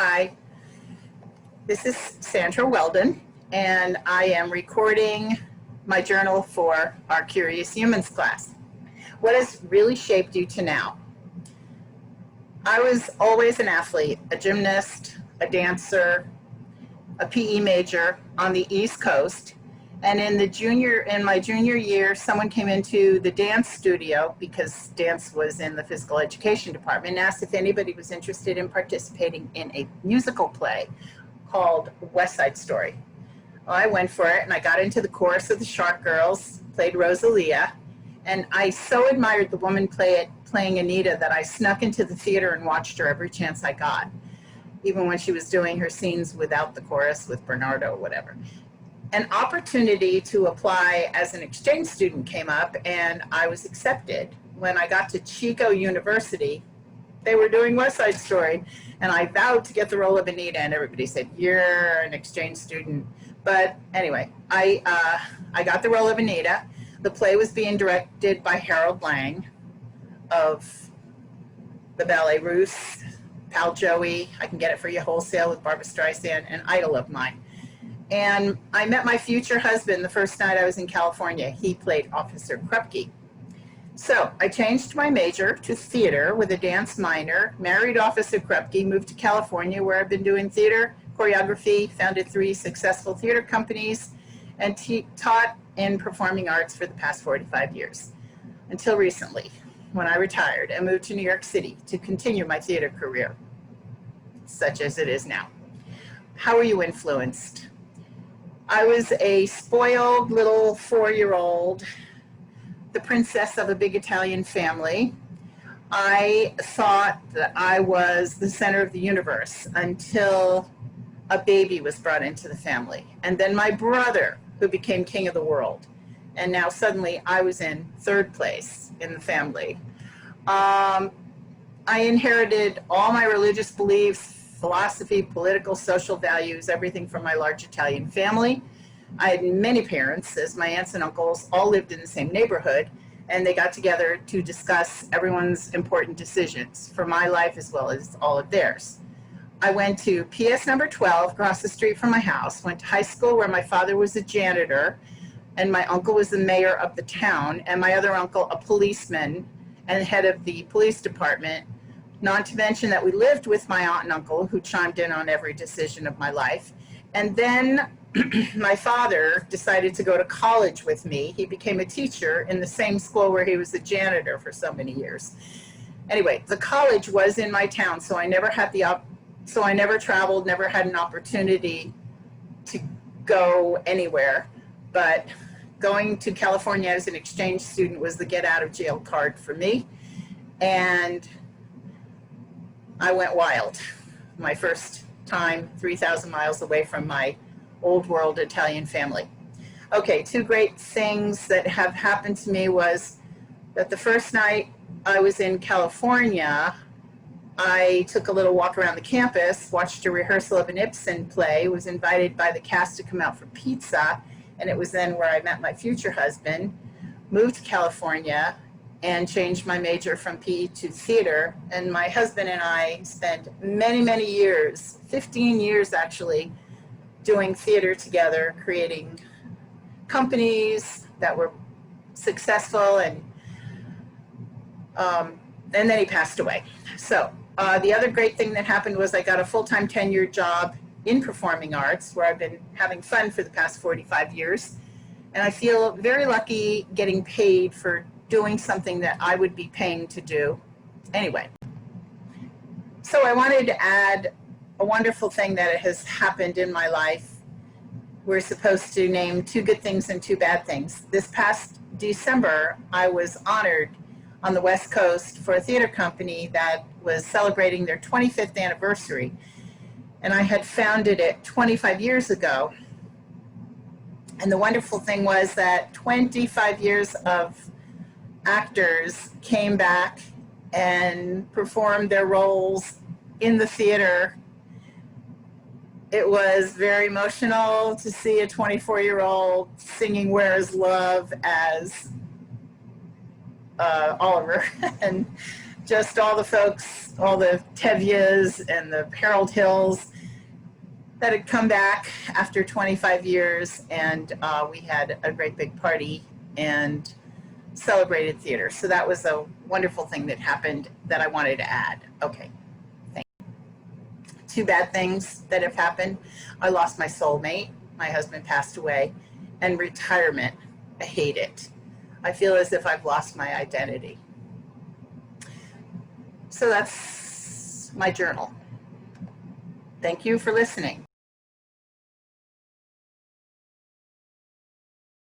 Hi, this is Sandra Weldon, and I am recording my journal for our Curious Humans class. What has really shaped you to now? I was always an athlete, a gymnast, a dancer, a PE major on the East Coast. And in my junior year, someone came into the dance studio because dance was in the physical education department and asked if anybody was interested in participating in a musical play called West Side Story. Well, I went for it and I got into the chorus of the Shark Girls, played Rosalia, and I so admired the woman playing Anita that I snuck into the theater and watched her every chance I got, even when she was doing her scenes without the chorus with Bernardo or whatever. An opportunity to apply as an exchange student came up and I was accepted. When I got to Chico University, they were doing West Side Story and I vowed to get the role of Anita and everybody said, "You're an exchange student." But anyway, I got the role of Anita. The play was being directed by Harold Lang of the Ballet Russe, Pal Joey, I Can Get It For You Wholesale with Barbra Streisand, an idol of mine. And I met my future husband the first night I was in California. He played Officer Krupke. So I changed my major to theater with a dance minor, married Officer Krupke, moved to California where I've been doing theater, choreography, founded 3 successful theater companies, and taught in performing arts for the past 45 years. Until recently, when I retired and moved to New York City to continue my theater career, such as it is now. How are you influenced? I was a spoiled little 4-year-old, the princess of a big Italian family. I thought that I was the center of the universe until a baby was brought into the family. And then my brother, who became king of the world. And now suddenly I was in 3rd place in the family. I inherited all my religious beliefs, philosophy, political, social values, everything from my large Italian family. I had many parents, as my aunts and uncles all lived in the same neighborhood, and they got together to discuss everyone's important decisions for my life as well as all of theirs. I went to PS number 12 across the street from my house, went to high school where my father was a janitor, and my uncle was the mayor of the town, and my other uncle a policeman and head of the police department. Not to mention that we lived with my aunt and uncle who chimed in on every decision of my life. And then my father decided to go to college with me. He became a teacher in the same school where he was a janitor for so many years. Anyway, the college was in my town, so I never traveled, never had an opportunity to go anywhere. But going to California as an exchange student was the get out of jail card for me. And I went wild. My first time 3,000 miles away from my old world Italian family. Okay, 2 great things that have happened to me was that the first night I was in California, I took a little walk around the campus, watched a rehearsal of an Ibsen play, was invited by the cast to come out for pizza, and it was then where I met my future husband, moved to California, and changed my major from PE to theater. And my husband and I spent many, many years, 15 years actually, doing theater together, creating companies that were successful, and then he passed away. So the other great thing that happened was I got a full-time tenured job in performing arts where I've been having fun for the past 45 years. And I feel very lucky getting paid for doing something that I would be paying to do anyway. So I wanted to add a wonderful thing that has happened in my life. We're supposed to name 2 good things and 2 bad things. This past December, I was honored on the West Coast for a theater company that was celebrating their 25th anniversary. And I had founded it 25 years ago. And the wonderful thing was that 25 years of actors came back and performed their roles in the theater. It was very emotional to see a 24-year-old singing Where Is Love as Oliver. And just all the folks, all the Tevias and the Harold Hills that had come back after 25 years, and we had a great big party and celebrated theater. So that was a wonderful thing that happened that I wanted to add. Okay, thank you. Two bad things that have happened. I lost my soulmate. My husband passed away. And retirement. I hate it. I feel as if I've lost my identity. So that's my journal. Thank you for listening.